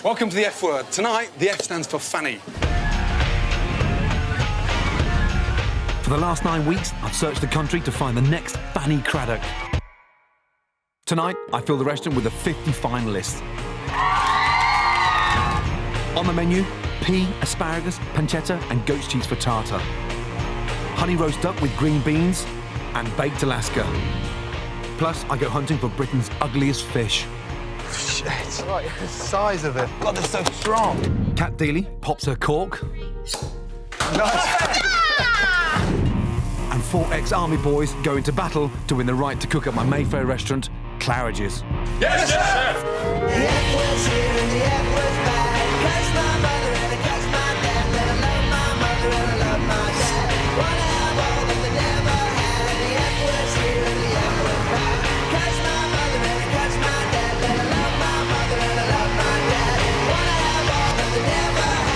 Welcome to the F word. Tonight, the F stands for Fanny. For the last 9 weeks, I've searched the country to find the next Fanny Craddock. Tonight, I fill the restaurant with the 50 finalists. On the menu, pea, asparagus, pancetta and goat's cheese frittata. Honey roast duck with green beans and baked Alaska. Plus, I go hunting for Britain's ugliest fish. Shit. Right, the size of it. God, they're so strong. CAT Deeley pops her cork. Nice. And 4 ex-army boys go into battle to win the right to cook at my Mayfair restaurant, Claridge's. Yes, chef! The F word's here and the F word's back. Catch my mother and I catch my dad. Let I love my mother and I love my dad. Wanna have all that they never had. The F word's here and the F word's back. Catch my mother and I catch my dad. Let I love my mother and I love my dad. Wanna have all that they never had.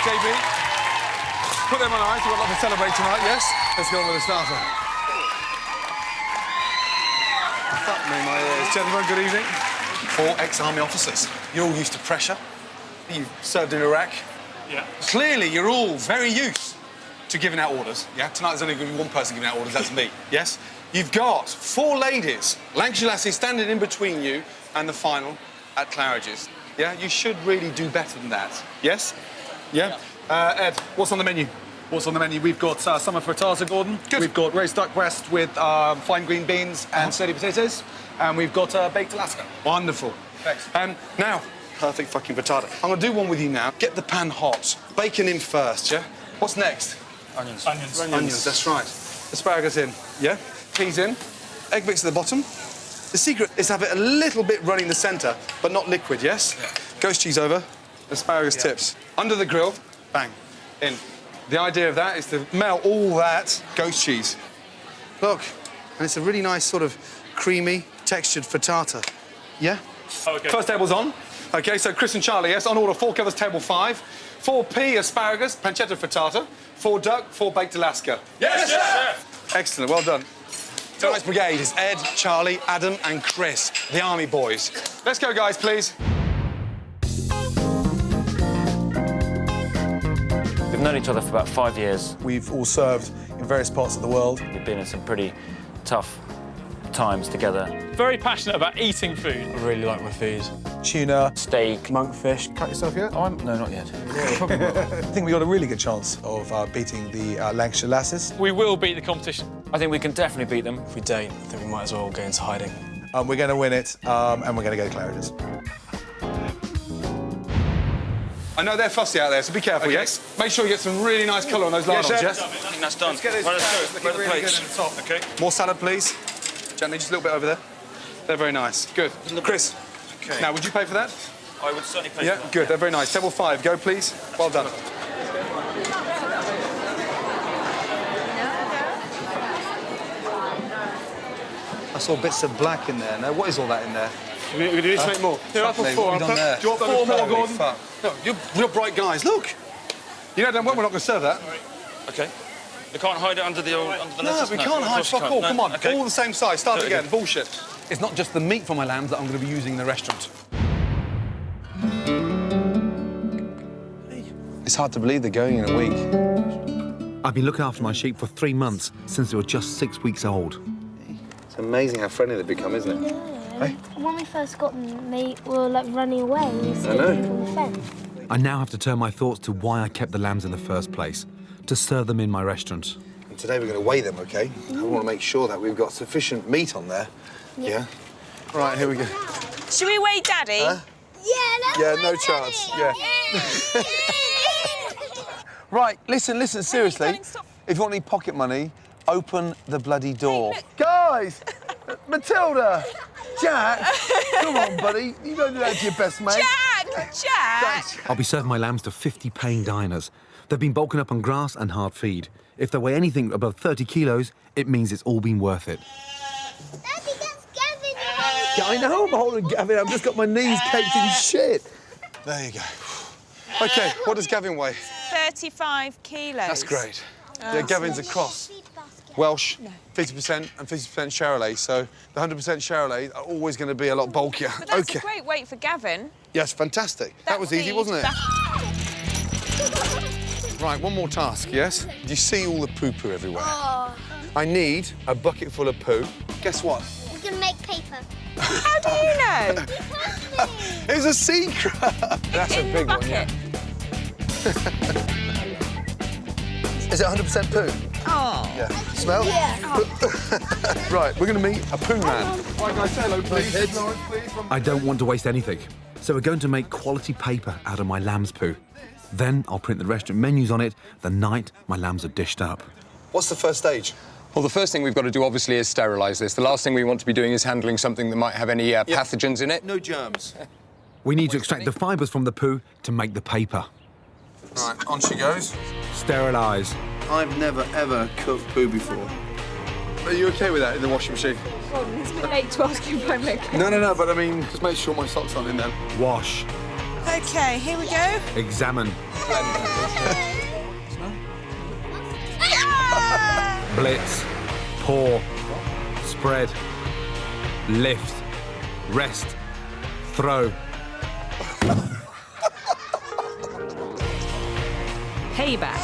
JB, put them on ice. We've got a lot to celebrate tonight, yes? Let's go on with the starter. Fuck me, my ears. Gentlemen, good evening. 4 ex-army officers. You're all used to pressure. You've served in Iraq. Yeah. Clearly, you're all very used to giving out orders, yeah? Tonight there's only going to be one person giving out orders, that's me, yes? You've got 4 ladies, Lancashire lassies, standing in between you and the final at Claridge's. Yeah? You should really do better than that, yes? Yeah? Ed, what's on the menu? What's on the menu? We've got summer frittata, Gordon. Good. We've got roast duck breast with fine green beans and sturdy potatoes. And we've got baked Alaska. Wonderful. Thanks. Now, perfect fucking frittata. I'm going to do one with you now. Get the pan hot. Bacon in first, yeah? What's next? Onions. Onions, that's right. Asparagus in, yeah? Peas in. Egg mix at the bottom. The secret is to have it a little bit running the centre, but not liquid, yes? Yeah. Ghost cheese over. Asparagus tips. Under the grill, bang, in. The idea of that is to melt all that ghost cheese. Look, and it's a really nice sort of creamy, textured frittata. Yeah? Okay. First table's on. OK, so Chris and Charlie, yes, on order 4 covers table 5. 4 pea, asparagus, pancetta frittata. 4 duck, 4 baked Alaska. Yes, chef! Excellent, well done. Tonight's brigade is Ed, Charlie, Adam and Chris, the army boys. Let's go, guys, please. We've known each other for about 5 years. We've all served in various parts of the world. We've been in some pretty tough times together. Very passionate about eating food. I really like my food. Tuna, Steak. monkfish. Cut yourself yet? No, not yet. I think we got a really good chance of beating the Lancashire lasses. We will beat the competition. I think we can definitely beat them. If we don't, I think we might as well go into hiding. We're going to win it, and we're going to go to Claridge's. I know they're fussy out there, so be careful, yes? Make sure you get some really nice colour on those lardons, chef. yes? I think that's done. Let's get this Where are the really plates? good at the top. OK. More salad, please. Gently, just a little bit over there. They're very nice. Good. Chris, now, would you pay for that? I would certainly pay Yeah, for that. good. They're very nice. Table 5, go, please. Well done. I saw bits of black in there. Now, what is all that in there? We do need to make more. Here, I'll put Me, 4. what have you done there? Do you want 4 more, Gordon? Fuck. No, you're bright guys. Look. You know, don't worry, we're not going to serve that. OK. We can't hide it under the No, lettuce. we can't hide. Of course Fuck you all. can't. Come on. OK. All the same size. Start Do it it again. Bullshit. It's not just the meat for my lambs that I'm going to be using in the restaurant. It's hard to believe they're going in a week. I've been looking after my sheep for 3 months, since they were just 6 weeks old. It's amazing how friendly they've become, isn't it? Hey? When we first got them, they were like running away, escaping know. from the fence. I now have to turn my thoughts to why I kept the lambs in the first place, to serve them in my restaurant. And today we're going to weigh them, OK? I want to make sure that we've got sufficient meat on there. Yeah? Right, here we go. Should we weigh Daddy? Yeah, no chance. Yeah. Right, listen, seriously. darling, stop. If you want any pocket money, open the bloody door. Hey, Guys! Matilda! Jack! Come on, buddy. You don't do that to your best mate. Jack! I'll be serving my lambs to 50 paying diners. They've been bulking up on grass and hard feed. If they weigh anything above 30 kilos, it means it's all been worth it. Daddy, that's Gavin. Yeah, I know I'm holding Gavin. I've just got my knees caked in shit. There you go. OK, what does Gavin weigh? 35 kilos. That's great. Yeah, Gavin's a cross. Welsh, 50% and 50% Charolais, so the 100% Charolais are always going to be a lot bulkier. But that's a great weight for Gavin. Yes, fantastic. That was easy, wasn't it? Right, one more task, yes? Do you see all the poo-poo everywhere? Oh. I need a bucket full of poo. Guess what? We're going to make paper. How do you know? It's a secret. That's a big one, yeah. Is it 100% poo? Oh. Yeah. Smell? Yeah. Right, we're going to meet a poo man. Right, guys, say hello, please. I don't want to waste anything, so we're going to make quality paper out of my lamb's poo. Then I'll print the restaurant menus on it the night my lambs are dished up. What's the first stage? Well, the first thing we've got to do, obviously, is sterilise this. The last thing we want to be doing is handling something that might have any pathogens in it. No germs. We need to extract the fibres from the poo to make the paper. Right, on she goes. Sterilise. I've never, ever cooked poo before. Are you OK with that in the washing machine? God, it's a bit late to ask you if I'm okay. No, but I mean, just make sure my socks aren't in there. Wash. OK, here we go. Examine. Blitz. Pour. Spread. Lift. Rest. Throw. Payback.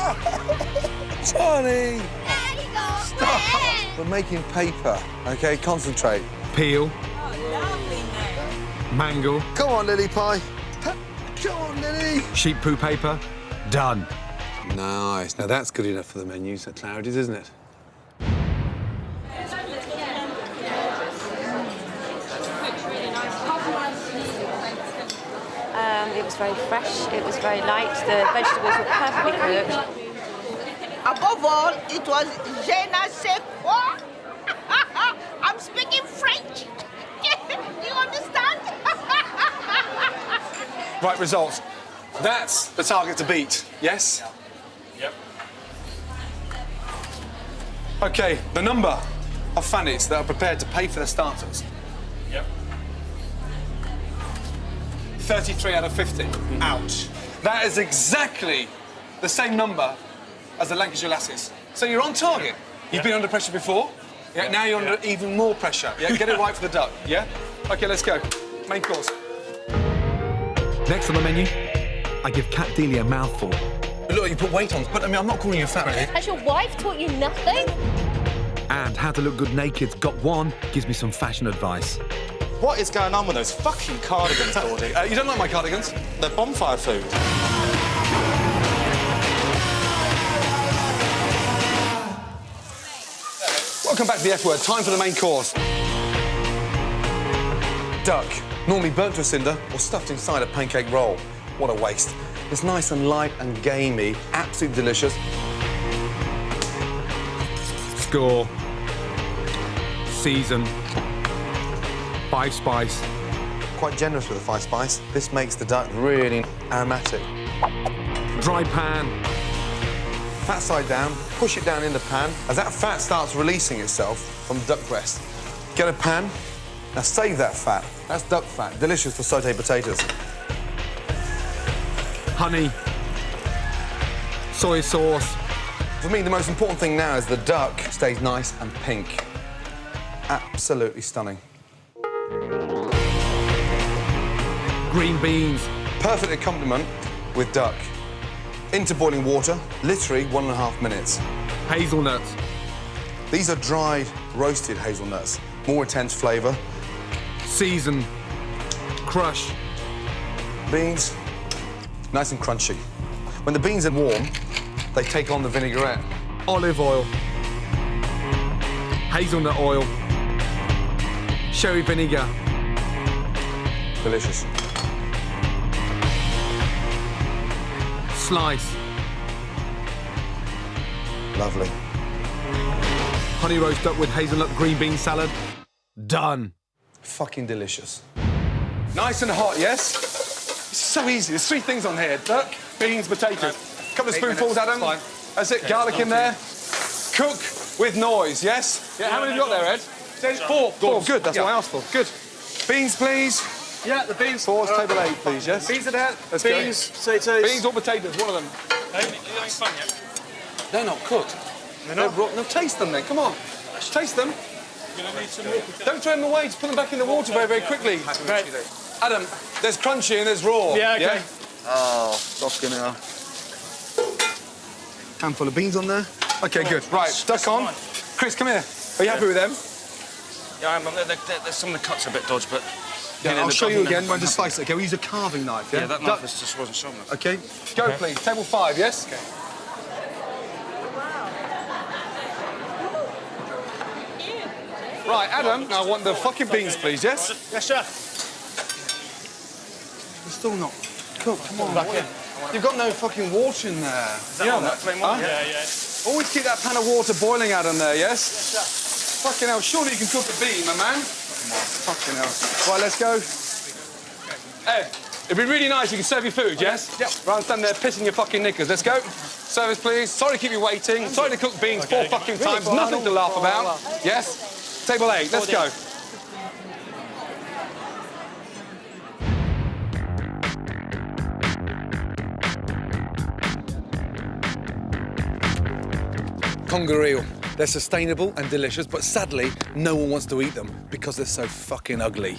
Johnny! Stop! We're making paper, OK? Concentrate. Peel. Mangle. Come on, Lily Pie. Come on, Lily. Sheep poo paper. Done. Nice. Now that's good enough for the menus at Claridge's, isn't it? It was very fresh, it was very light, the vegetables were perfectly cooked. Above all, it was je ne sais quoi. I'm speaking French. You understand? Right, results. That's the target to beat, yes? Yep. OK, the number of Fannys that are prepared to pay for their starters. Yep. 33 out of 50. Ouch. That is exactly the same number as the Lancashire Lassies. So you're on target. You've been under pressure before. Yeah, now you're under even more pressure. Yeah, get it right for the duck, yeah? OK, let's go. Main course. Next on the menu, I give CAT DEELEY a mouthful. Look, you put weight on, but I mean, I'm not calling you fat, really. Has your wife taught you nothing? And How to Look Good Naked's Gok Wan gives me some fashion advice. What is going on with those fucking cardigans, Gordy? You don't like my cardigans? They're bonfire food. Welcome back to the F word. Time for the main course. Duck. Normally burnt to a cinder or stuffed inside a pancake roll. What a waste. It's nice and light and gamey. Absolutely delicious. Score. Season. 5 spice. Quite generous with the 5 spice. This makes the duck really aromatic. Dry pan. Fat side down, push it down in the pan. As that fat starts releasing itself from the duck breast, get a pan. Now save that fat. That's duck fat, delicious for sautéed potatoes. Honey. Soy sauce. For me, the most important thing now is the duck stays nice and pink. Absolutely stunning. Green beans. Perfect accompaniment with duck. Into boiling water, literally 1.5 minutes. Hazelnuts. These are dried, roasted hazelnuts. More intense flavour. Season. Crush. Beans, nice and crunchy. When the beans are warm, they take on the vinaigrette. Olive oil. Hazelnut oil. Sherry vinegar. Delicious. Slice. Lovely. Honey roast duck with hazelnut green bean salad. Done. Fucking delicious. Nice and hot, yes? It's so easy. There's 3 things on here. Duck, beans, potatoes. Couple of spoonfuls, Adam. That's it. Garlic in there. Cook with noise, yes? Yeah, how many have you got there, Ed? 4. Good, that's what I asked for. Good. Beans, please. Yeah, the beans. Fours, table 8, please, yes? Beans are there. Let's beans, go. potatoes. Beans or potatoes, one of them. Are you having fun yet? They're not cooked. They're rotten. No, taste them then, come on. Taste them. Don't throw them away, just put them back in the water very, very quickly. Right. Adam, there's crunchy and there's raw. Yeah, okay. Oh, fucking hell. Handful of beans on there. Okay, good. Right, duck on. Chris, come here. Are you happy with them? Yeah, I am. Some of the cuts are a bit dodgy, but... Yeah, I'll show you again when to slice it. Okay, we use a carving knife, yeah? Yeah, that knife just wasn't strong enough. Okay, go please. Table 5, yes? Okay. Right, Adam, now I want the fucking beans, please, yes? Yes, chef. They're still not cooked, come on. You've got no fucking water in there. Yeah, that's more. Huh? Yeah. Always keep that pan of water boiling, Adam, there, yes? Fucking hell, surely you can cook a bean, my man. Fucking hell. Right, let's go. Ed, it'd be really nice if you could serve your food, yes? Yep. Rather than stand there pissing your fucking knickers. Let's go. Service, please. Sorry to keep you waiting. Sorry to cook beans 4 fucking times. Nothing to laugh about. Yes? Table 8, let's go. Conger eel. They're sustainable and delicious, but sadly, no one wants to eat them because they're so fucking ugly.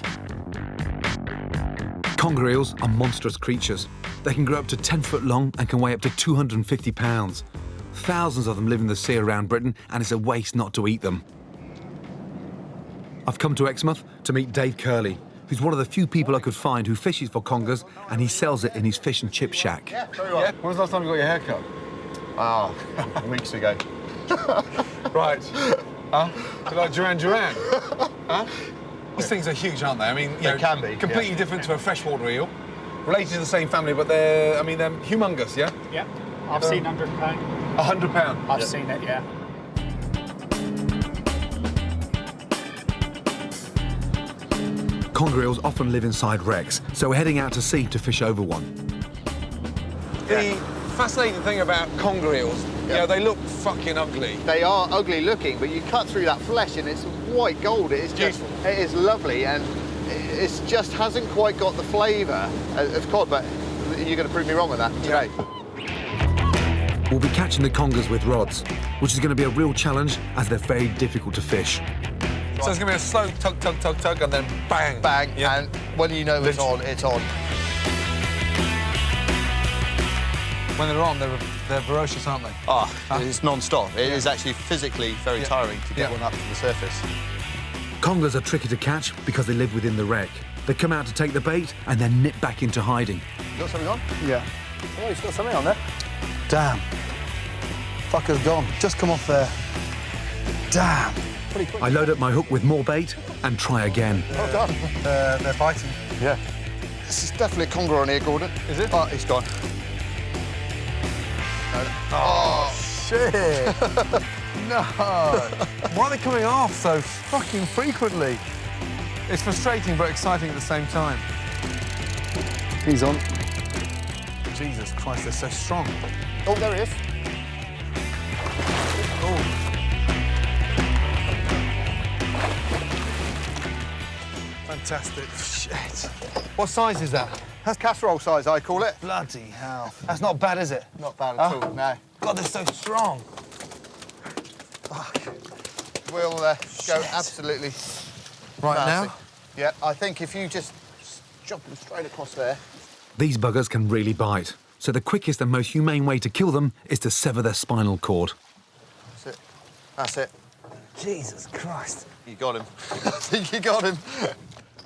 Conger eels are monstrous creatures. They can grow up to 10 foot long and can weigh up to 250 pounds. Thousands of them live in the sea around Britain, and it's a waste not to eat them. I've come to Exmouth to meet Dave Curley, who's one of the few people I could find who fishes for congers, and he sells it in his fish and chip shack. Yeah, very well. When was the last time you got your hair cut? Oh, weeks ago. Right. Like Duran Duran? Huh? These things are huge, aren't they? I mean, they can be. Completely different to a freshwater eel. Related to the same family, but they're humongous, yeah? Yeah. I've seen £100. £100? I've seen it, yeah. Conger eels often live inside wrecks, so we're heading out to sea to fish over one. The fascinating thing about conger eels, you know, they look fucking ugly. They are ugly looking, but you cut through that flesh and it's white gold. It's just, it is lovely, and it just hasn't quite got the flavour of cod, but you're going to prove me wrong on that today. We'll be catching the congers with rods, which is going to be a real challenge as they're very difficult to fish. So it's going to be a slow tug, tug, tug, tug, and then bang. Bang, and when you know it's on, it's on. When they're on, they're ferocious, aren't they? Oh, it's non-stop. It is actually physically very tiring to get one up to the surface. Congers are tricky to catch because they live within the wreck. They come out to take the bait and then nip back into hiding. You got something on? Yeah. Oh, he's got something on there. Damn. Fucker's gone. Just come off there. Damn. I load up my hook with more bait and try again. Well done. They're biting. Yeah. This is definitely a conger on here, Gordon. Is it? Oh, he's gone. Oh, shit. No. Why are they coming off so fucking frequently? It's frustrating but exciting at the same time. He's on. Jesus Christ, they're so strong. Oh, there he is. Oh. Fantastic. Shit. What size is that? That's casserole size, I call it. Bloody hell. That's not bad, is it? Not bad at all, no. God, they're so strong. Fuck. We'll go absolutely Right massive. now? Yeah, I think if you just jump them straight across there. These buggers can really bite, so the quickest and most humane way to kill them is to sever their spinal cord. That's it. That's it. Jesus Christ. You got him. I think you got him.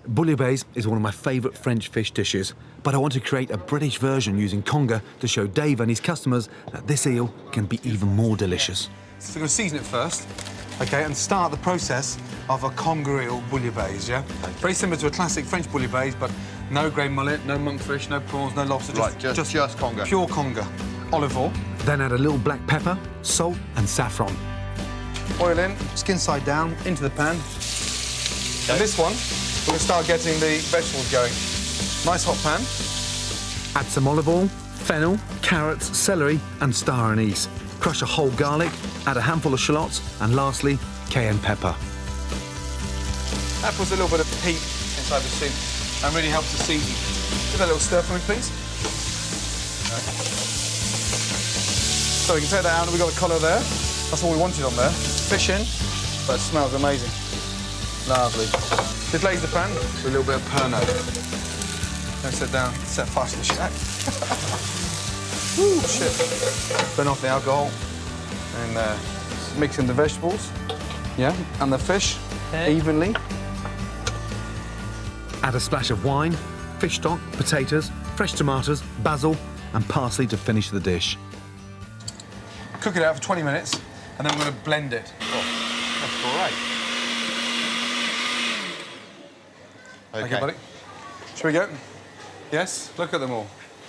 Bouillabaisse is one of my favourite French fish dishes, but I want to create a British version using conger to show Dave and his customers that this eel can be even more delicious. So we're going to season it first, OK, and start the process of a conger eel bouillabaisse, yeah? Okay. Very similar to a classic French bouillabaisse, but no grey mullet, no monkfish, no prawns, no lobster. Right, just conger. Pure conger. Olive oil. Then add a little black pepper, salt and saffron. Oil in, skin side down, into the pan. Okay. And this one, we're going to start getting the vegetables going. Nice hot pan. Add some olive oil, fennel, carrots, celery and star anise. Crush a whole garlic, add a handful of shallots and lastly, cayenne pepper. That puts a little bit of heat inside the soup. and really helps the season. Give that a little stir for me, please. So we can take that out and we've got a collar there. That's all we wanted on there. Fish in, but it smells amazing. Lovely. Deglaze the pan with a little bit of Pernod. Now sit down, set fire to the shack. Woo, shit. Burn off the alcohol. And mix in the vegetables, yeah, and the fish evenly. Add a splash of wine, fish stock, potatoes, fresh tomatoes, basil, and parsley to finish the dish. Cook it out for 20 minutes, and then we're going to blend it. Oh, that's great. Okay, buddy. Shall we go? Yes? Look at them all.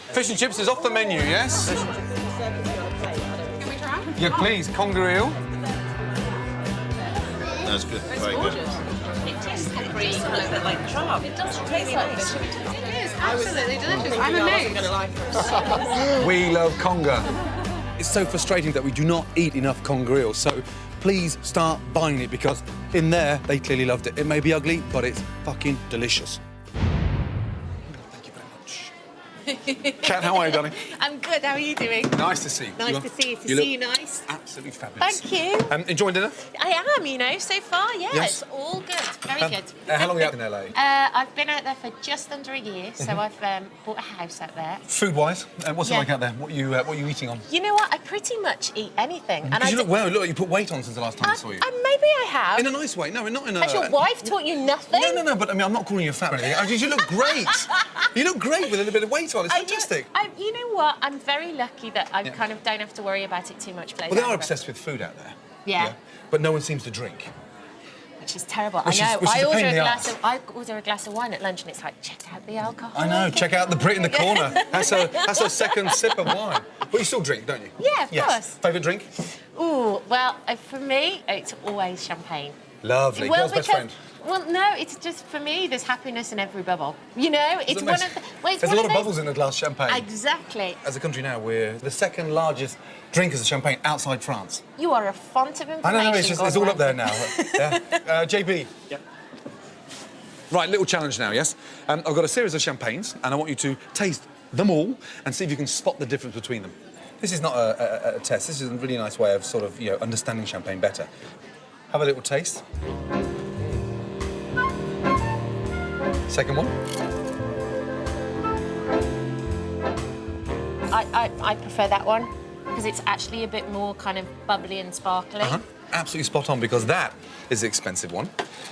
Fish and chips is off the menu, yes? Can we try? Yeah, please. Conger eel. That's good. Very good. It tastes like green, a little bit like charm. It does taste like this. It is absolutely delicious. I'm amazed. We love conger. It's so frustrating that we do not eat enough conger eel, so please start buying it because in there, they clearly loved it. It may be ugly, but it's fucking delicious. Kat, how are you, darling? I'm good. How are you doing? Nice to see you. Nice to see you. To see you nice. Absolutely fabulous. Thank you. Enjoying dinner? I am, you know, so far, yeah. Yes. It's all good. Very good. How long are you out in LA? I've been out there for just under a year, so I've bought a house out there. Food-wise, what's it Yeah. like out there? What are you eating on? You know what? I pretty much eat anything. Because you look well. Look, you put weight on since the last time I saw you. Maybe I have. In a nice way. No, not in a... Has your wife taught you nothing? No, but I mean, I'm not calling you fat or anything. You look great. You look great with a little bit of weight on. It's fantastic. You know what? I'm very lucky that I kind of don't have to worry about it too much. Well, they are obsessed with food out there. Yeah. But no one seems to drink. Which is terrible. Which I know. is I a order pain in the I order a glass of wine at lunch and it's like, check out the alcohol. I know. Check out the Brit in the corner. That's her second sip of wine. But you still drink, don't you? Yeah, of course. Favourite drink? Ooh, well, for me, it's always champagne. Lovely. Girl's best friend. Well, no, it's just, for me, there's happiness in every bubble. You know, it's one of the... Well, There's a lot of bubbles in a glass of champagne. Exactly. As a country now, we're the second largest drinkers of champagne outside France. You are a font of information. I know, it's all up there now. Yeah. JB. Yeah. Right, little challenge now, yes? I've got a series of champagnes, and I want you to taste them all and see if you can spot the difference between them. This is not a test. This is a really nice way of sort of, understanding champagne better. Have a little taste. Second one. I prefer that one because it's actually a bit more kind of bubbly and sparkly. Absolutely spot on, because that is the expensive one.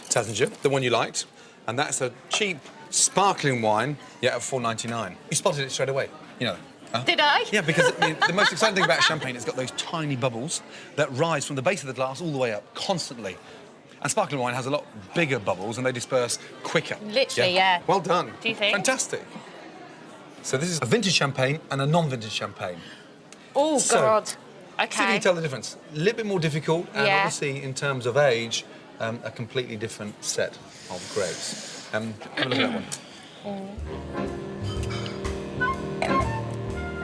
Tassinger, the one you liked. And that's a cheap, sparkling wine, at $4.99. You spotted it straight away, Did I? Yeah, because the most exciting thing about champagne is it's got those tiny bubbles that rise from the base of the glass all the way up, constantly. And sparkling wine has a lot bigger bubbles and they disperse quicker. Literally, yeah. Well done. Do you think? Fantastic. So this is a vintage champagne and a non-vintage champagne. Oh, So, God. See if you Okay. can tell the difference. A little bit more difficult, and Yeah. obviously, in terms of age, a completely different set of grapes. Have a look at that one.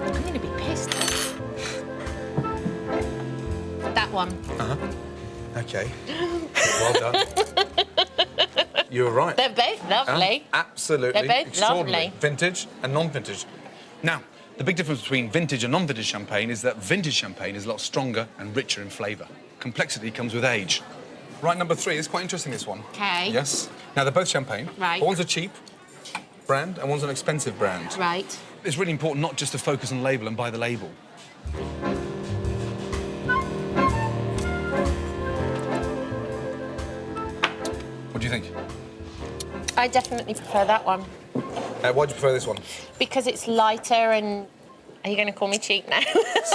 I'm going to be pissed. That one. Okay. Well done. You were right. They're both lovely. Absolutely. They're both extraordinary. lovely. Vintage and non-vintage. Now, the big difference between vintage and non-vintage champagne is that vintage champagne is a lot stronger and richer in flavour. Complexity comes with age. Right, number 3. It's quite interesting, this one. Okay. Yes. Now, they're both champagne. Right. But one's a cheap brand and one's an expensive brand. Right. It's really important not just to focus on the label and buy the label. What do you think? I definitely prefer that one Why do you prefer this one? because it's lighter and... Are you going to call me cheap now?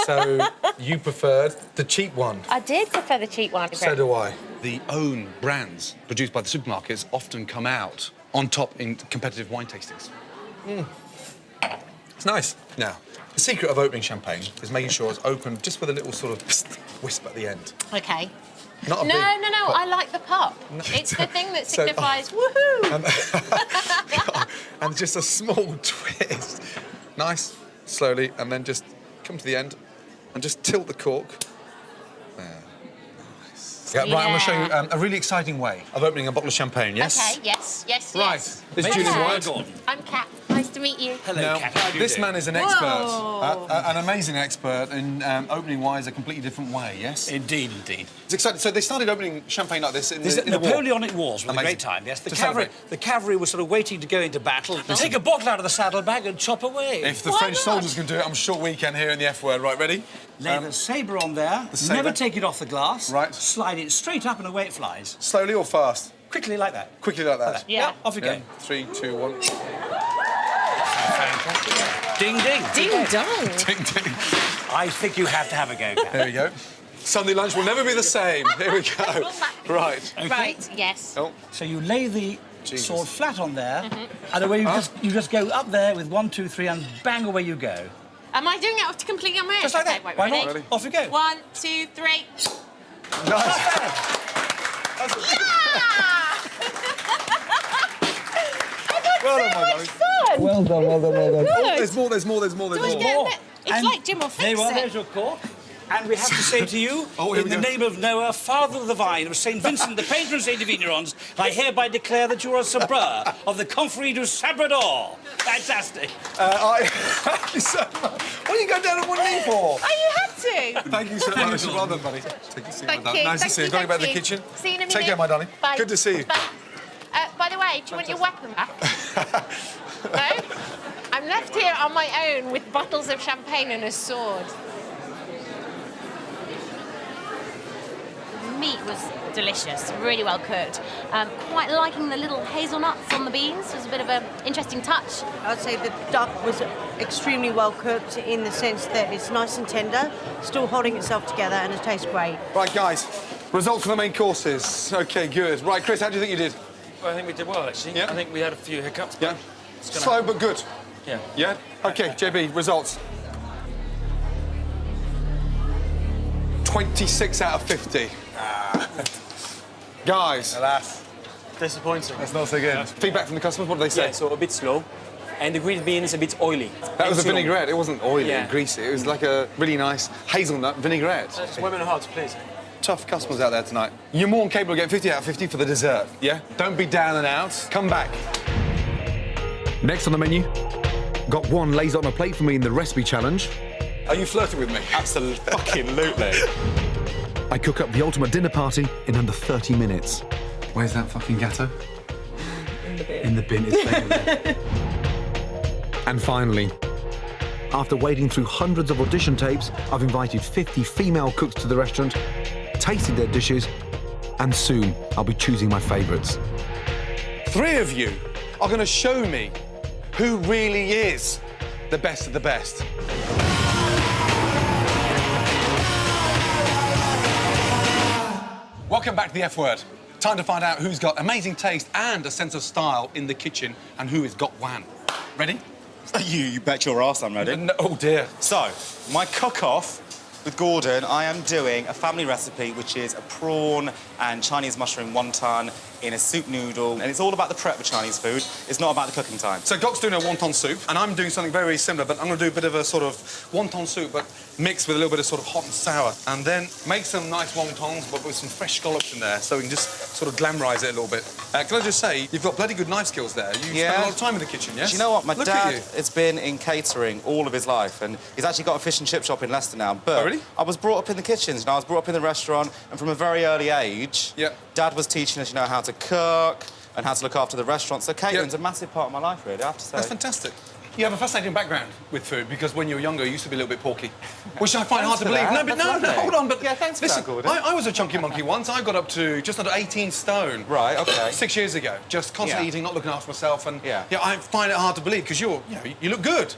So, you preferred the cheap one. I did prefer the cheap one. So do I. The own brands produced by the supermarkets often come out on top in competitive wine tastings. It's nice. Now, the secret of opening champagne is making sure it's open just with a little sort of psst, wisp at the end. Okay. Not a No, big I like the pop. No, It's the thing that so- signifies woohoo. And just a small twist. Nice, slowly, and then just come to the end and just tilt the cork. There. Nice. Yeah, right, I'm going to show you a really exciting way of opening a bottle of champagne, yes? Okay, yes, yes, Right, yes. this is Julie White. I'm Kat. Nice to meet you. Now, this man is an expert, an amazing expert in opening wines a completely different way, yes? Indeed, indeed. It's exciting. So they started opening champagne like this in the war. Napoleonic Wars was a great time, yes. The cavalry was sort of waiting to go into battle. They take a bottle out of the saddlebag and chop away. If the French soldiers can do it, I'm sure we can here in the F word. Right, ready? Lay the sabre on there, never take it off the glass. Right. Slide it straight up and away it flies. Slowly or fast? Quickly like that. Quickly like that? Yeah, off you go. 3, 2, 1. Fantastic. Ding, ding. Ding, dong. Ding, ding. I think you have to have a go, Kat. There we go. Sunday lunch will never be the same. Here we go. Right. Okay. Right, yes. Oh. So you lay the sword flat on there, and away you just go up there with 1, 2, 3, and bang, away you go. Am I doing it completely on my own? Just like that. Okay, right, Why ready? not? Off you go. 1, 2, 3. Nice. Well done, my darling. Well done, well done, well done. Oh, there's more, there's more, there's more, there's more. It's like Jim will fix it. There's your cork. And we have to say to you, here in we the go. name of Noah, Father of the Vine, of St. Vincent, the patron and saint of vignerons, I hereby declare that you are a sabreur of the Confrérie du Sabrador. Fantastic. Thank you so much. What are you going down on one knee for? Oh, you had to. Thank you so much. Well done, buddy. Take a seat, Thank my darling. you. Nice to Thank see you. you, Going back to the thank you. kitchen. See you in a minute. Take care, my darling. Bye. Good to see you. Bye. By the way, do you want your weapon back? No? I'm left here on my own with bottles of champagne and a sword. The meat was delicious, really well cooked. Quite liking the little hazelnuts on the beans. It was a bit of an interesting touch. I'd say the duck was extremely well cooked in the sense that it's nice and tender, still holding itself together, and it tastes great. Right, guys. Results for the main courses. OK, good. Right, Chris, how do you think you did? Well, I think we did well, actually. Yeah? I think we had a few hiccups. Yeah. Slow but good. Yeah. Yeah? OK, JB, results. 26 out of 50. Guys. Alas. Disappointing. That's not so good. Feedback from the customers, what do they say? Yeah, so a bit slow. And the green bean is a bit oily. That was a too long. vinaigrette. It wasn't oily Yeah. and greasy. It was like a really nice hazelnut vinaigrette. Women are hard to please. Tough customers out there tonight. You're more than capable of getting 50 out of 50 for the dessert, yeah? Don't be down and out. Come back. Next on the menu, Gok Wan lays on a plate for me in the recipe challenge. Are you flirting with me? Absolutely. I cook up the ultimate dinner party in under 30 minutes. Where's that fucking gatto? In the bin. In the bin, it's there. And finally, after wading through hundreds of audition tapes, I've invited 50 female cooks to the restaurant, tasted their dishes, and soon I'll be choosing my favourites. 3 of you are going to show me who really is the best of the best. Welcome back to the F word. Time to find out who's got amazing taste and a sense of style in the kitchen and who is Gok Wan. Ready? You bet your ass I'm ready. No, oh dear. So, my cook-off with Gordon, I am doing a family recipe which is a prawn and Chinese mushroom wonton in a soup noodle. And it's all about the prep of Chinese food. It's not about the cooking time. So Gok's doing a wonton soup, and I'm doing something very, very similar, but I'm going to do a bit of a sort of wonton soup, but mixed with a little bit of sort of hot and sour. And then make some nice wontons, but with some fresh scallops in there, so we can just sort of glamorise it a little bit. Can I just say, you've got bloody good knife skills there. You spend a lot of time in the kitchen, yes? Do you know what? My Look dad at you. has been in catering all of his life, and he's actually got a fish and chip shop in Leicester now. But Oh, really? I was brought up in the kitchens, you know, I was brought up in the restaurant, and from a very early age, Dad was teaching us, you know, how to cook and how to look after the restaurant. So catering's a massive part of my life, really, I have to say. That's fantastic. You have a fascinating background with food because when you were younger, you used to be a little bit porky, which I find hard to believe. No, but no, hold on. But thanks listen, for that, Gordon. I was a chunky monkey once. I got up to just under 18 stone. Right, OK. 6 years ago, just constantly Yeah. eating, not looking after myself, and Yeah. I find it hard to believe because you look good.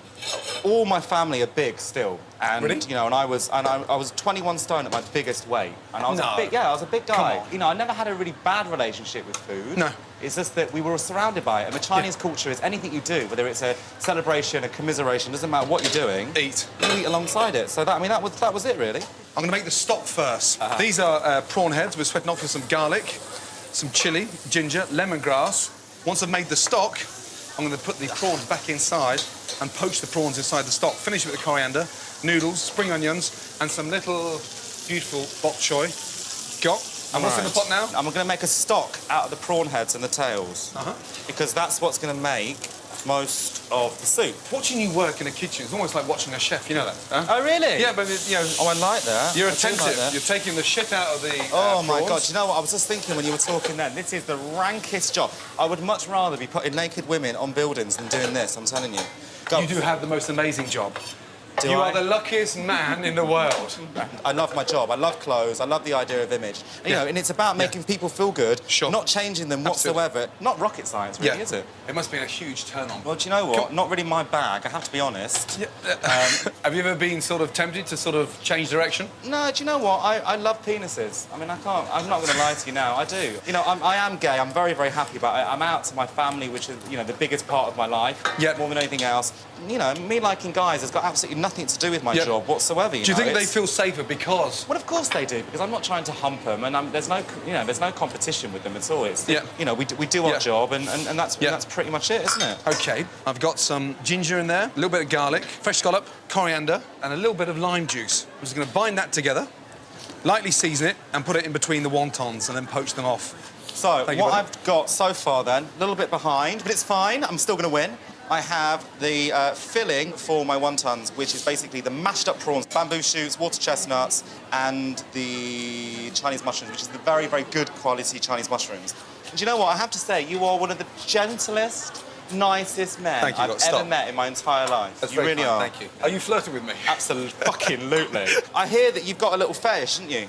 All my family are big still, and Really? you know, and I was 21 stone at my biggest weight, and I was No. I was a big guy. Come on. You know, I never had a really bad relationship with food. No. It's just that we were surrounded by it, and the Chinese culture is anything you do, whether it's a celebration, a commiseration, doesn't matter what you're doing. Eat. You eat alongside it. So that was it really. I'm going to make the stock first. These are prawn heads. We're sweating off with some garlic, some chilli, ginger, lemongrass. Once I've made the stock, I'm going to put the prawns back inside and poach the prawns inside the stock. Finish with the coriander, noodles, spring onions, and some little beautiful bok choy. Gok, And what's in the pot now? I'm going to make a stock out of the prawn heads and the tails. Because that's what's going to make most of the soup. Watching you work in a kitchen is almost like watching a chef, you know that? Huh? Oh, really? Yeah, but, you know... Oh, I like that. You're I do attentive. like that. You're taking the shit out of the Oh, my prawns. God. Do you know what? I was just thinking when you were talking then, this is the rankest job. I would much rather be putting naked women on buildings than doing this, I'm telling you. Go. You do have the most amazing job. Do you I? are the luckiest man in the world. I love my job. I love clothes. I love the idea of image. You know, and it's about making people feel good, not changing them whatsoever. Not rocket science, really, is it? It must have been a huge turn-on. Well, do you know what? Not really my bag, I have to be honest. Have you ever been sort of tempted to sort of change direction? No, do you know what? I love penises. I mean, I'm not going to lie to you now, I do. You know, I am gay. I'm very, very happy about it. I'm out to my family, which is, you know, the biggest part of my life, more than anything else. You know, me liking guys has got absolutely nothing to do with my job whatsoever. Do you think they feel safer because? Well, of course they do, because I'm not trying to hump them, and there's no, you know, there's no competition with them at all. It's, you know, we do our job, and that's pretty much it, isn't it? OK, I've got some ginger in there, a little bit of garlic, fresh scallop, coriander, and a little bit of lime juice. I'm just going to bind that together, lightly season it, and put it in between the wontons, and then poach them off. So, what I've got so far, then, a little bit behind, but it's fine. I'm still going to win. I have the filling for my wontons, which is basically the mashed up prawns, bamboo shoots, water chestnuts, and the Chinese mushrooms, which is the very, very good quality Chinese mushrooms. And do you know what? I have to say, you are one of the gentlest, nicest men I've ever met in my entire life. That's you very really kind, are. Thank you. Are you flirting with me? Absolutely. I hear that you've got a little fetish, haven't you?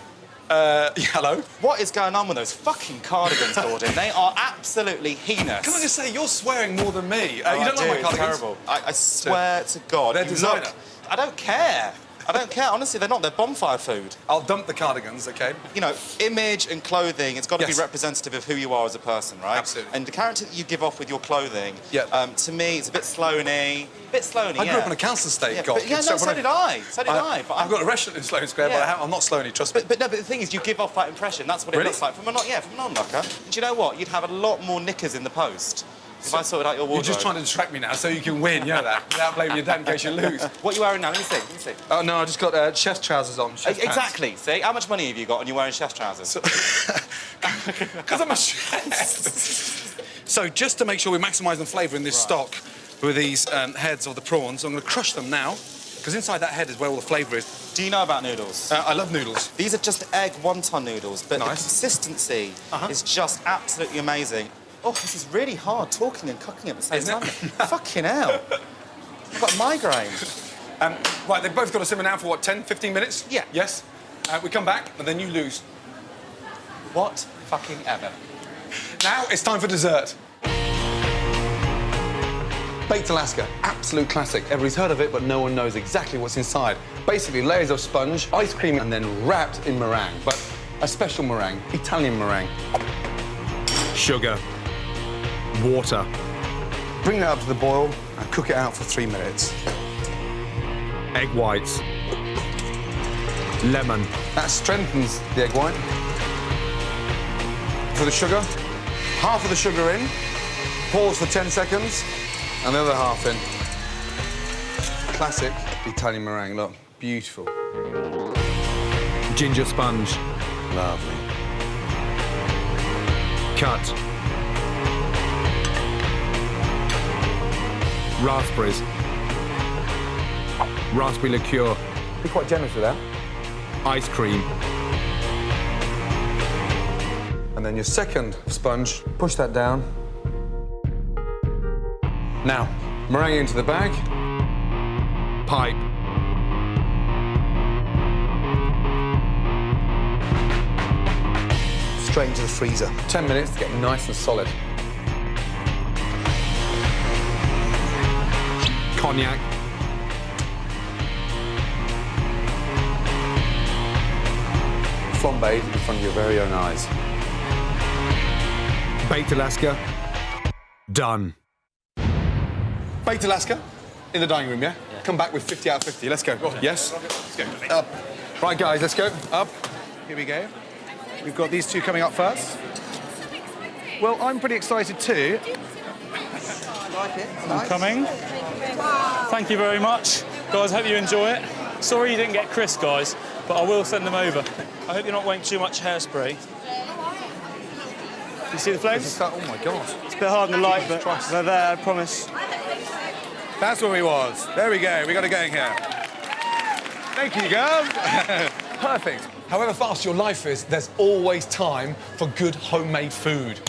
Hello? What is going on with those fucking cardigans, Gordon? They are absolutely heinous. Can I just say, you're swearing more than me. You I don't like my it's cardigans? terrible. I swear to God. They're you designer. look- I don't care. I don't care. Honestly, they're not. They're bonfire food. I'll dump the cardigans, OK? You know, image and clothing, it's got to be representative of who you are as a person, right? Absolutely. And the character that you give off with your clothing, to me, it's a bit Sloaney. I grew up on a council estate, God. So did I. So did I. But I've got a restaurant in Sloane Square, but I'm not Sloaney, trust me. But no, but the thing is, you give off that impression. That's what it looks like from a non-knocker. And do you know what? You'd have a lot more knickers in the post if I sorted out your wardrobe. You're just trying to distract me now so you can win, you know that, without blaming your dad in case you lose. What are you wearing now? Let me see. Oh, no, I just got chef's trousers on. Exactly. See, how much money have you got and you're wearing chef's trousers? Because I'm a chef. So just to make sure we maximise the flavour in this stock with these heads of the prawns, I'm going to crush them now, because inside that head is where all the flavour is. Do you know about noodles? I love noodles. These are just egg wonton noodles, but the consistency is just absolutely amazing. Oh, this is really hard talking and cooking at the same time. Fucking hell. I've got a migraine. Right, they've both got to simmer now for, what, 10, 15 minutes? Yeah. Yes? We come back, and then you lose. What fucking ever. Now it's time for dessert. Baked Alaska, absolute classic. Everybody's heard of it, but no one knows exactly what's inside. Basically, layers of sponge, ice cream, and then wrapped in meringue. But a special meringue, Italian meringue. Sugar. Water. Bring that up to the boil and cook it out for 3 minutes. Egg whites. Lemon. That strengthens the egg white. For the sugar, half of the sugar in, pause for 10 seconds, and the other half in. Classic Italian meringue, look, beautiful. Ginger sponge. Lovely. Cut. Raspberries. Raspberry liqueur. Be quite generous with that. Ice cream. And then your second sponge, push that down. Now, meringue into the bag. Pipe. Straight into the freezer. 10 minutes to get nice and solid. Cognac. Flambéed in front of your very own eyes. Baked Alaska. Done. Baked Alaska in the dining room, yeah? Come back with 50 out of 50. Let's go. Yes? Let's go. Up. Right, guys, let's go. Up. Here we go. We've got these two coming up first. Well, I'm pretty excited too. I'm coming. Thank you very much. Guys, hope you enjoy it. Sorry you didn't get Chris, guys, but I will send them over. I hope you're not wearing too much hairspray. You see the flames? Oh my God. It's a bit hard in the light, but they're there, I promise. That's where he was. There we go. We got it going here. Thank you, girls. Perfect. However fast your life is, there's always time for good homemade food.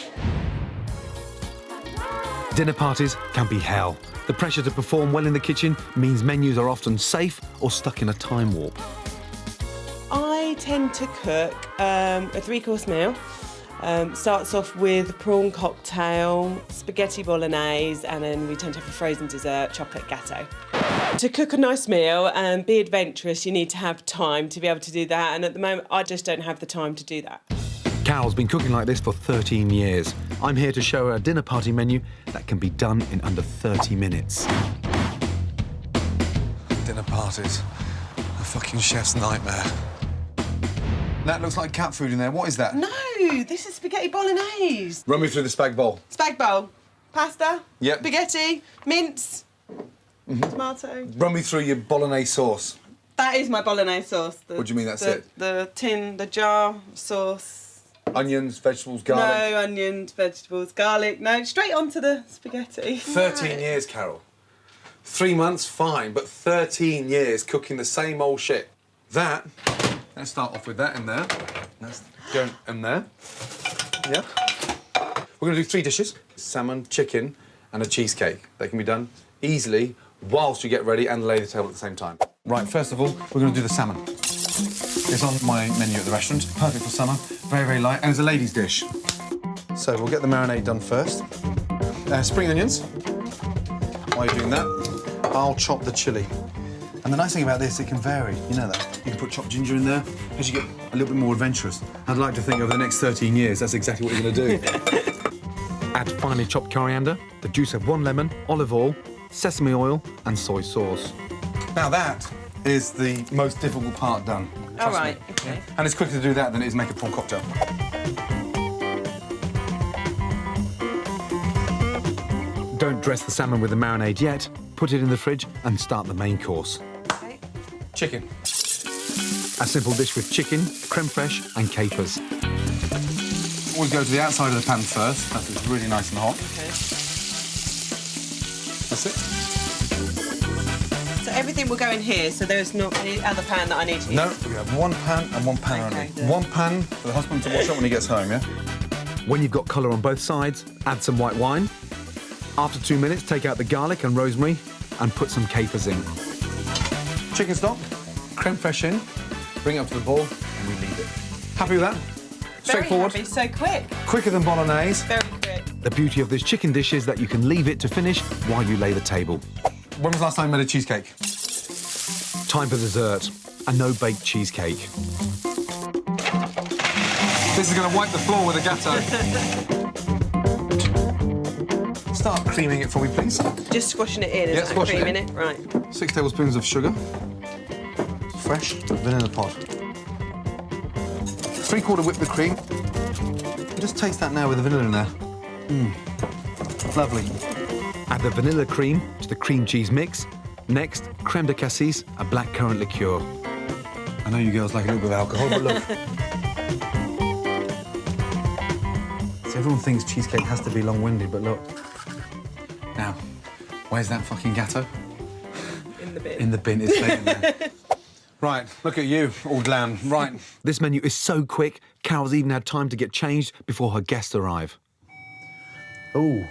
Dinner parties can be hell. The pressure to perform well in the kitchen means menus are often safe or stuck in a time warp. I tend to cook a 3-course meal. Starts off with a prawn cocktail, spaghetti bolognese, and then we tend to have a frozen dessert, chocolate gatto. To cook a nice meal and be adventurous, you need to have time to be able to do that, and at the moment, I just don't have the time to do that. Carol's been cooking like this for 13 years. I'm here to show her a dinner party menu that can be done in under 30 minutes. Dinner parties. A fucking chef's nightmare. That looks like cat food in there. What is that? No, this is spaghetti bolognese. Run me through the spag bowl. Spag bowl, pasta, Yep. spaghetti, mince, tomato. Run me through your bolognese sauce. That is my bolognese sauce. What do you mean that's it? The tin, the jar sauce. Onions, vegetables, garlic. No onions, vegetables, garlic. No, straight onto the spaghetti. 13 years, Carol. 3 months, fine, but 13 years cooking the same old shit. That, let's start off with that in there. That's going in there. Yeah. We're going to do 3 dishes. Salmon, chicken, and a cheesecake. They can be done easily whilst you get ready and lay the table at the same time. Right, first of all, we're going to do the salmon. It's on my menu at the restaurant. Perfect for summer. Very, very light. And it's a lady's dish. So we'll get the marinade done first. Spring onions. While you're doing that, I'll chop the chilli. And the nice thing about this, it can vary. You know that. You can put chopped ginger in there as you get a little bit more adventurous. I'd like to think over the next 13 years, that's exactly what you're going to do. Add finely chopped coriander, the juice of 1 lemon, olive oil, sesame oil, and soy sauce. Now that is the most difficult part done. All right, okay. And it's quicker to do that than it is make a prawn cocktail. Don't dress the salmon with the marinade yet. Put it in the fridge and start the main course. Okay. Chicken. A simple dish with chicken, creme fraiche, and capers. Always go to the outside of the pan first. That's really nice and hot. Okay. That's it. So everything will go in here, so there's not any other pan that I need to use? No, we have 1 pan and 1 pan only. good. 1 pan for the husband to wash up when he gets home, yeah? When you've got colour on both sides, add some white wine. After 2 minutes, take out the garlic and rosemary and put some capers in. Chicken stock, creme fraiche in, bring it up to the boil, and we leave it. Happy with that? Straightforward. Very happy, so quick. Quicker than bolognese. Very quick. The beauty of this chicken dish is that you can leave it to finish while you lay the table. When was the last time you made a cheesecake? Time for dessert, a no-bake cheesecake. This is going to wipe the floor with a gatto. Start creaming it for me, please. Just squashing it in, Yeah, and squash it creaming in. it, right. 6 tablespoons of sugar. Fresh vanilla pod. 3/4 whipped cream. Just taste that now with the vanilla in there. Lovely. Add the vanilla cream to the cream cheese mix. Next, creme de cassis, a blackcurrant liqueur. I know you girls like a little bit of alcohol, but look. So everyone thinks cheesecake has to be long-winded, but look. Now, where's that fucking gatto? In the bin. In the bin, it's staying there. Right, look at you, all glam. Right. This menu is so quick, Carol's even had time to get changed before her guests arrive. Ooh,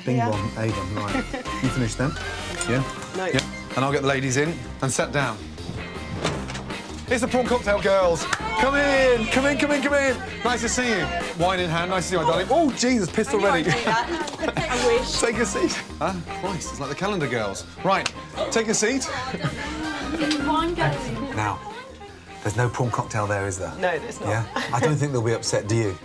bing here. bong, A-bong, right. You finished then? Yeah? No. Yeah. And I'll get the ladies in and sit down. It's the prawn cocktail girls. Come in, come in, come in, come in. Nice to see you. Wine in hand, nice to see you, my darling. Oh, Jesus, pissed already. I wish. Take a seat. Huh? Christ, it's like the calendar girls. Right, take a seat. Now, there's no prawn cocktail there, is there? No, there's not. Yeah? I don't think they'll be upset, do you? Is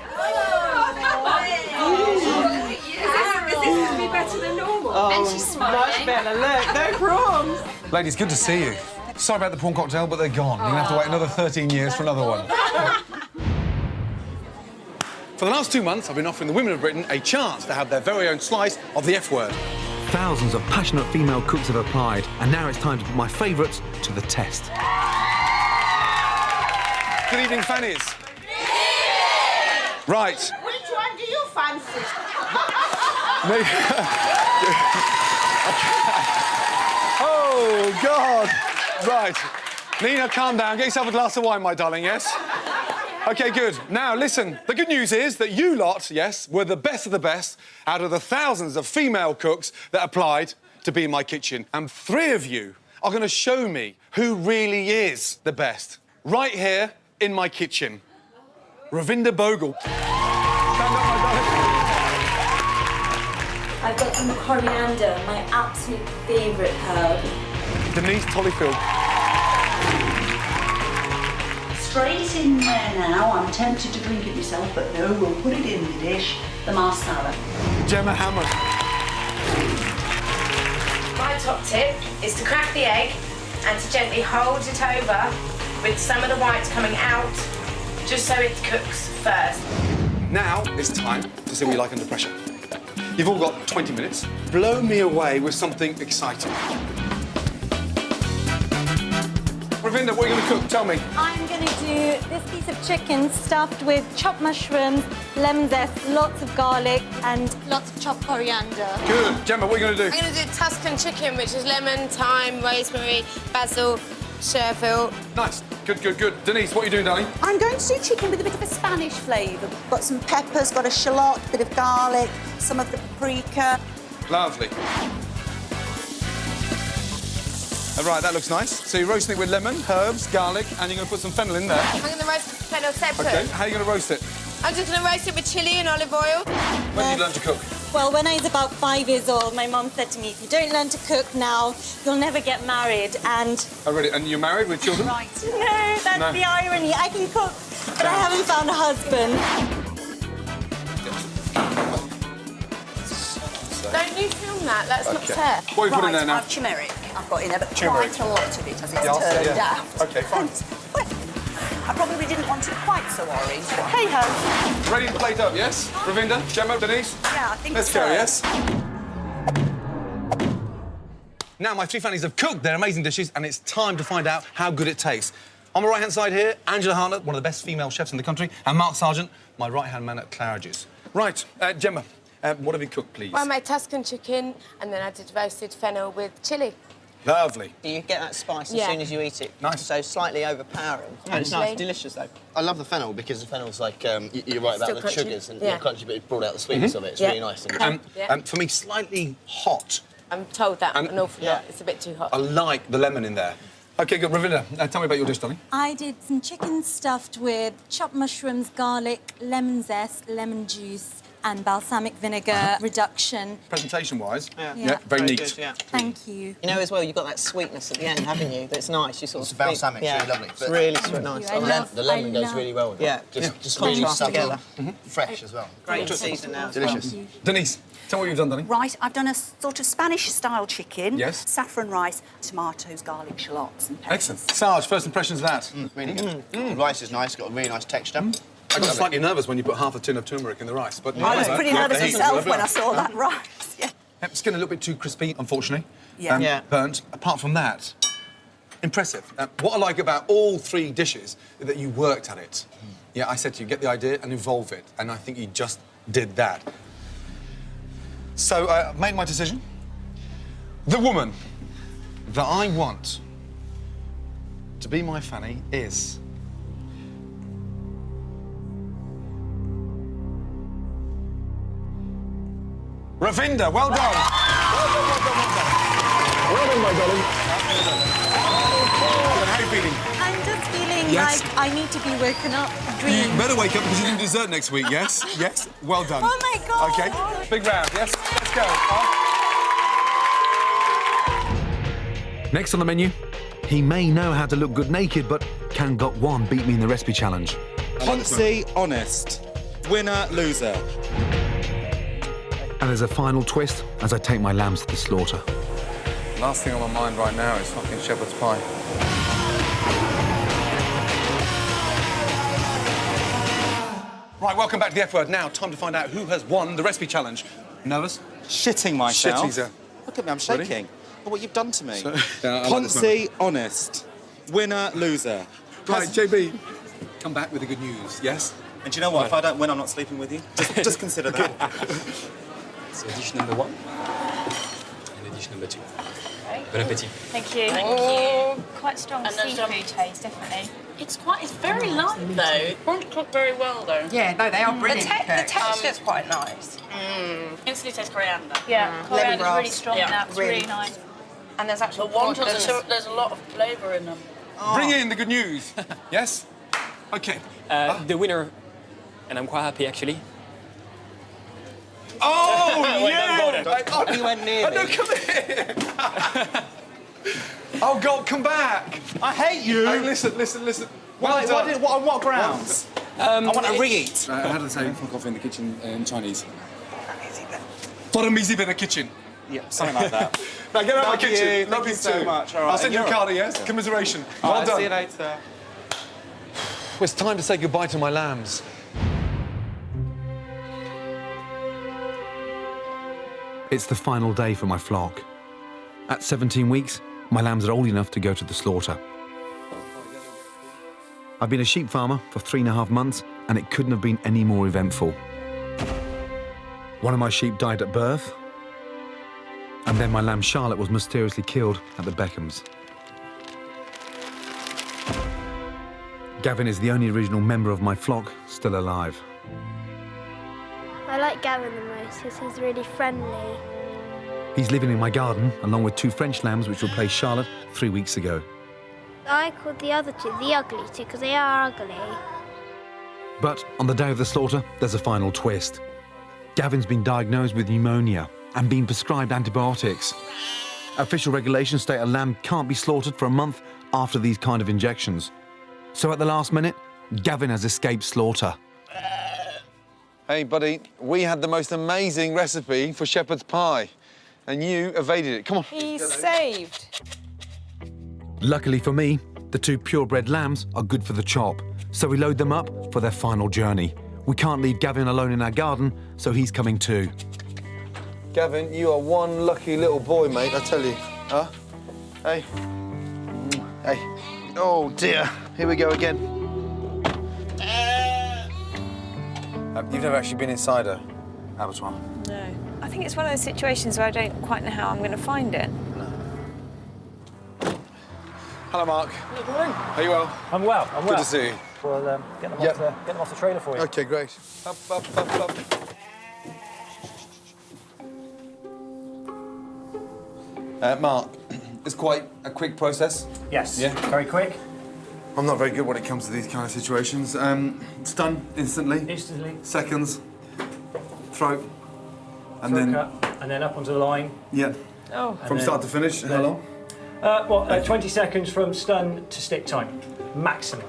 this going to be better than normal? And she's smiling. Much better, look, no prawns. Ladies, good to see you. Sorry about the prawn cocktail, but they're gone. You're going to have to wait another 13 years for another one. For the last 2 months, I've been offering the women of Britain a chance to have their very own slice of the F word. Thousands of passionate female cooks have applied, and now it's time to put my favourites to the test. Good evening, Fannies. Right. Which one do you fancy. Oh, God. Right. Nina, calm down. Get yourself a glass of wine, my darling, yes? OK, good. Now, listen, the good news is that you lot, yes, were the best of the best out of the thousands of female cooks that applied to be in my kitchen. And 3 of you are going to show me who really is the best. Right here in my kitchen. Ravinder Bogle. Stand up, my darling. I've got some coriander, my absolute favourite herb. Denise Tollyfield. Straight in there now. I'm tempted to drink it myself, but no, we'll put it in the dish. The marsala. Gemma Hammond. My top tip is to crack the egg and to gently hold it over with some of the whites coming out, just so it cooks first. Now it's time to see what you like under pressure. You've all got 20 minutes. Blow me away with something exciting. Ravinder, what are you going to cook? Tell me. I'm going to do this piece of chicken stuffed with chopped mushrooms, lemon zest, lots of garlic, and lots of chopped coriander. Good. Gemma, what are you going to do? I'm going to do Tuscan chicken, which is lemon, thyme, rosemary, basil, chervil. Nice. Good, good, good. Denise, what are you doing, darling? I'm going to do chicken with a bit of a Spanish flavour. Got some peppers, got a shallot, a bit of garlic, some of the paprika. Lovely. All right, that looks nice. So you're roasting it with lemon, herbs, garlic, and you're going to put some fennel in there. I'm going to roast the fennel separate. OK, how are you going to roast it? I'm just going to roast it with chilli and olive oil. When did you learn to cook? Well, when I was about 5 years old, my mum said to me, if you don't learn to cook now, you'll never get married, and... Oh, really? And you're married with children? Right. No, that's the irony. I can cook, but I haven't found a husband. Don't you film that? That's not fair. What are you putting in there now? Turmeric I've got in there, but Turmeric. quite a lot of it, as it's Yeah, turned out. OK, fine. I probably didn't want it quite so orange. Hey-ho. Ready to plate up, yes? Ravinder, Gemma, Denise? Yeah, I think Let's so. go, yes? Now, my 3 Fannys have cooked their amazing dishes, and it's time to find out how good it tastes. On my right-hand side here, Angela Hartnett, one of the best female chefs in the country, and Mark Sargent, my right-hand man at Claridge's. Right, Gemma, what have you cooked, please? Well, I made Tuscan chicken, and then I did roasted fennel with chilli. Lovely. You get that spice Yeah. as soon as you eat it. Nice. So slightly overpowering. No, it's nice. Delicious, though. I love the fennel because the fennel's like, you're right about Still the crunchy. sugars and Yeah. crunchy, but it brought out the sweetness of it. It's really nice. For me, slightly hot. I'm told that And- an awful lot. It's a bit too hot. I like the lemon in there. OK, good. Ravinder, tell me about your dish, darling. I did some chicken stuffed with chopped mushrooms, garlic, lemon zest, lemon juice, and balsamic vinegar reduction. Presentation-wise, Yeah. very neat. Good, yeah. Thank you. You know, as well, you've got that sweetness at the end, haven't you? That's nice. You sort It's of balsamic, yeah. really lovely. It's But really sweet, nice. the lemon goes really well with it. Yeah. Just really Contrast subtle, together. fresh as well. Great season now. Delicious. Denise, tell me what you've done, darling. Right, I've done a sort of Spanish-style chicken. Yes. Saffron rice, tomatoes, garlic, shallots and peppers. Excellent. Sarge, first impressions of that? Really good. The rice is nice, got a really nice texture. I got slightly nervous when you put half a tin of turmeric in the rice, but... I was pretty nervous myself when I saw that rice. Yeah. It's getting a little bit too crispy, unfortunately. Yeah. Yeah. Burnt. Apart from that, impressive. What I like about all 3 dishes is that you worked at it. Yeah, I said to you, get the idea and evolve it, and I think you just did that. So I've made my decision. The woman that I want to be my Fanny is... Ravinder, well done. Well done, well done, well done. Well done, my darling. How are you feeling? I'm just feeling Yes. like I need to be woken up, You dream. better wake up because you're doing dessert next week, yes? Yes? Well done. Oh, my God. OK, big round, yes? Let's go. Next on the menu, he may know how to look good naked, but can Gok Wan beat me in the recipe challenge? Ponzi, honest. Winner, loser. And there's a final twist as I take my lambs to the slaughter. Last thing on my mind right now is fucking shepherd's pie. Right, welcome back to the F Word. Now, time to find out who has won the recipe challenge. Nervous? Shitting myself. Shitty, sir. Look at me, I'm Ready? shaking. Look what you've done to me. So, yeah, I like this Ponzi, honest. Winner, loser. Right, JB, come back with the good news, yes? And do you know what? If I don't win, I'm not sleeping with you. Just consider that. So dish number 1 and dish number 2. Bon appetit. Thank you. Thank you. Quite strong seafood taste, definitely. It's very light though. It won't cook very well though. Yeah, no, they are brilliant. The texture's quite nice. Instantly tastes coriander. Yeah, coriander's really strong Yeah, now. It's really nice. And there's actually there's a lot of flavour in them. Bring in the good news. Yes? OK. The winner, and I'm quite happy actually. Oh, Well yeah! done, You went near No, come here! Oh, God, come back! I hate you! Hey, listen. Well done. On what grounds? I want a reheat. How do they say fuck off in the kitchen in Chinese? Bottom easy bit of kitchen. Yeah, something like that. Now get out of my Love you. kitchen. Thank you so much. All right. I'll send you a You're card, yes? Commiseration. All Well right, done. see you later. It's time to say goodbye to my lambs. It's the final day for my flock. At 17 weeks, my lambs are old enough to go to the slaughter. I've been a sheep farmer for 3.5 months, and it couldn't have been any more eventful. One of my sheep died at birth, and then my lamb Charlotte was mysteriously killed at the Beckhams. Gavin is the only original member of my flock still alive. I like Gavin the most because he's really friendly. He's living in my garden, along with 2 French lambs which replaced Charlotte 3 weeks ago. I called the other 2 the ugly 2 because they are ugly. But on the day of the slaughter, there's a final twist. Gavin's been diagnosed with pneumonia and been prescribed antibiotics. Official regulations state a lamb can't be slaughtered for a month after these kind of injections. So at the last minute, Gavin has escaped slaughter. Hey, buddy, we had the most amazing recipe for shepherd's pie, and you evaded it. Come on. He's saved. Luckily for me, the 2 purebred lambs are good for the chop, so we load them up for their final journey. We can't leave Gavin alone in our garden, so he's coming too. Gavin, you are one lucky little boy, mate, I tell you. Huh? Hey. Hey. Oh, dear. Here we go again. You've never actually been inside a abattoir? No. I think it's one of those situations where I don't quite know how I'm going to find it. Hello, Mark. Good morning. Are you well? I'm well. I'm well. Good to see you. Well, get them off the trailer for you. OK, great. Up. Mark, it's quite a quick process. Yes. Yeah? Very quick. I'm not very good when it comes to these kind of situations. Stun instantly. Instantly. Seconds. Throat. And Throat then. cut, and then up onto the line. Yeah. Oh. From start to finish. How long? 20 seconds from stun to stick time, maximum.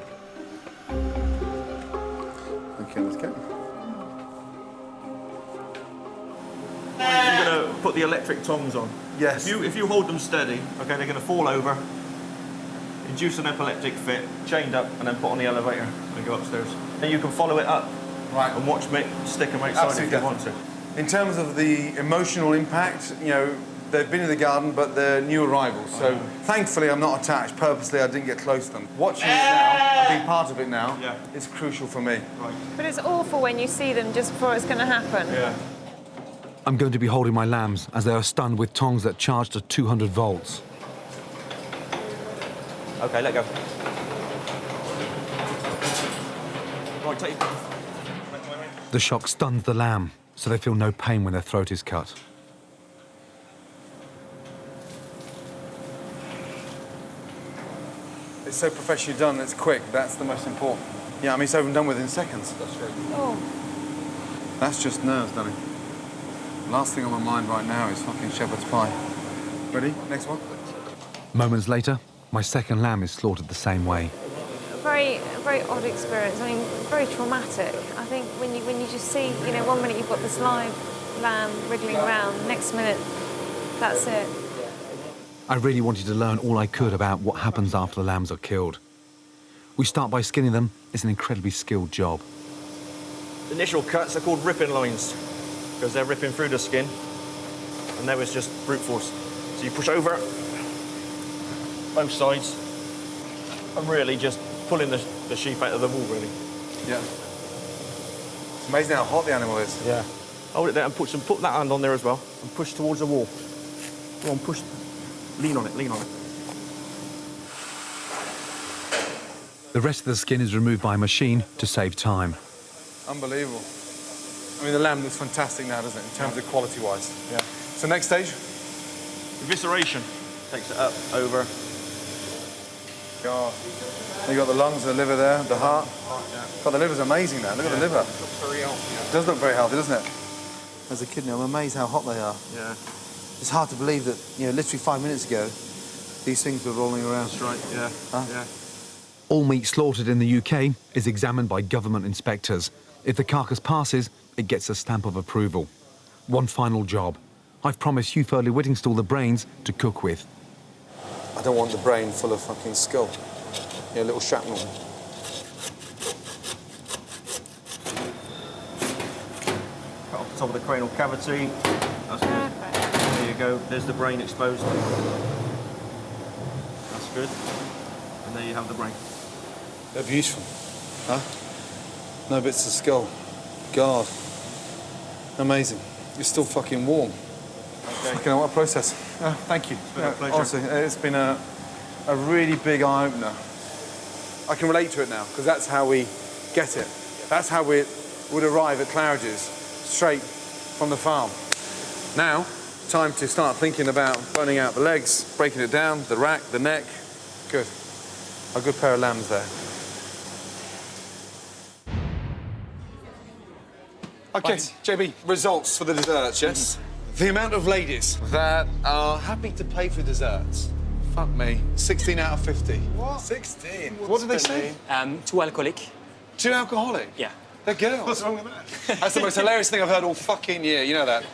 OK, let's go. You're going to put the electric tongs on. Yes. If you hold them steady, OK, they're going to fall over, induce an epileptic fit, chained up, and then put on the elevator and go upstairs. Then you can follow it up. Right. And watch me stick them outside Absolutely, if you want to. In terms of the emotional impact, you know, they've been in the garden, but they're new arrivals. So thankfully, I'm not attached. Purposely, I didn't get close to them. Watching it now, and being part of it now, is crucial for me. Right. But it's awful when you see them just before it's going to happen. Yeah. I'm going to be holding my lambs as they are stunned with tongs that charge to 200 volts. OK, let go. Right, take it. The shock stuns the lamb, so they feel no pain when their throat is cut. It's so professionally done, it's quick. That's the most important. Yeah, I mean, it's over and done with in seconds. That's right. Oh. That's just nerves, Danny. Last thing on my mind right now is fucking shepherd's pie. Ready? Next one. Moments later, my second lamb is slaughtered the same way. A very odd experience. I mean, very traumatic. I think when you just see, you know, 1 minute you've got this live lamb wriggling around, next minute, that's it. I really wanted to learn all I could about what happens after the lambs are killed. We start by skinning them. It's an incredibly skilled job. The initial cuts are called ripping lines because they're ripping through the skin, and now it's just brute force. So you push over both sides and really just pulling the sheep out of the wool, really. Yeah. Amazing how hot the animal is. Yeah. Hold it there and put that hand on there as well, and push towards the wall. Come on, push. Lean on it, lean on it. The rest of the skin is removed by machine to save time. Unbelievable. I mean, the lamb looks fantastic now, doesn't it, in terms of quality-wise? Yeah. So next stage? Evisceration. Takes it up, over. God. You got the lungs, the liver there, the heart. God, the liver's amazing now. Look at the liver. Looks very healthy. It does look very healthy, doesn't it? As a kid now, I'm amazed how hot they are. Yeah. It's hard to believe that, literally 5 minutes ago, these things were rolling around. That's right, yeah. Huh? Yeah. All meat slaughtered in the UK is examined by government inspectors. If the carcass passes, it gets a stamp of approval. One final job. I've promised Hugh Fearnley-Whittingstall the brains to cook with. I don't want the brain full of fucking skull. Yeah, little shrapnel. Cut off the top of the cranial cavity. That's good. There you go. There's the brain exposed. That's good. And there you have the brain. They're beautiful. Huh? No bits of skull. God. Amazing. It's still fucking warm. Okay. Fucking what a process. Thank you. It's been a pleasure. Honestly, it's been a really big eye-opener. I can relate to it now, because that's how we get it. That's how we would arrive at Claridge's, straight from the farm. Now, time to start thinking about burning out the legs, breaking it down, the rack, the neck. Good. A good pair of lambs there. Okay, JB, results for the desserts, yes? The amount of ladies that are happy to pay for desserts. Fuck me. 16 out of 50. What? 16? What did they say? 2 alcoholic. 2 alcoholic? Yeah. They're girls. What's wrong with that? That's the most hilarious thing I've heard all fucking year, you know that.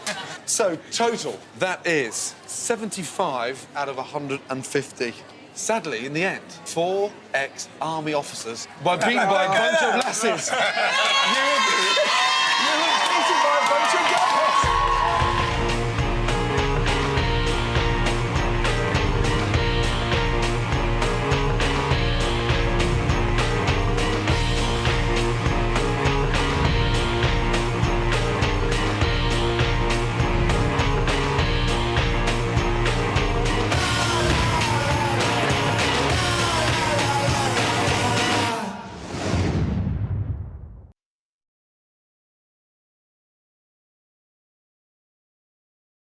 So, total, that is 75 out of 150. Sadly, in the end, 4 ex-army officers were beaten by a bunch of lasses.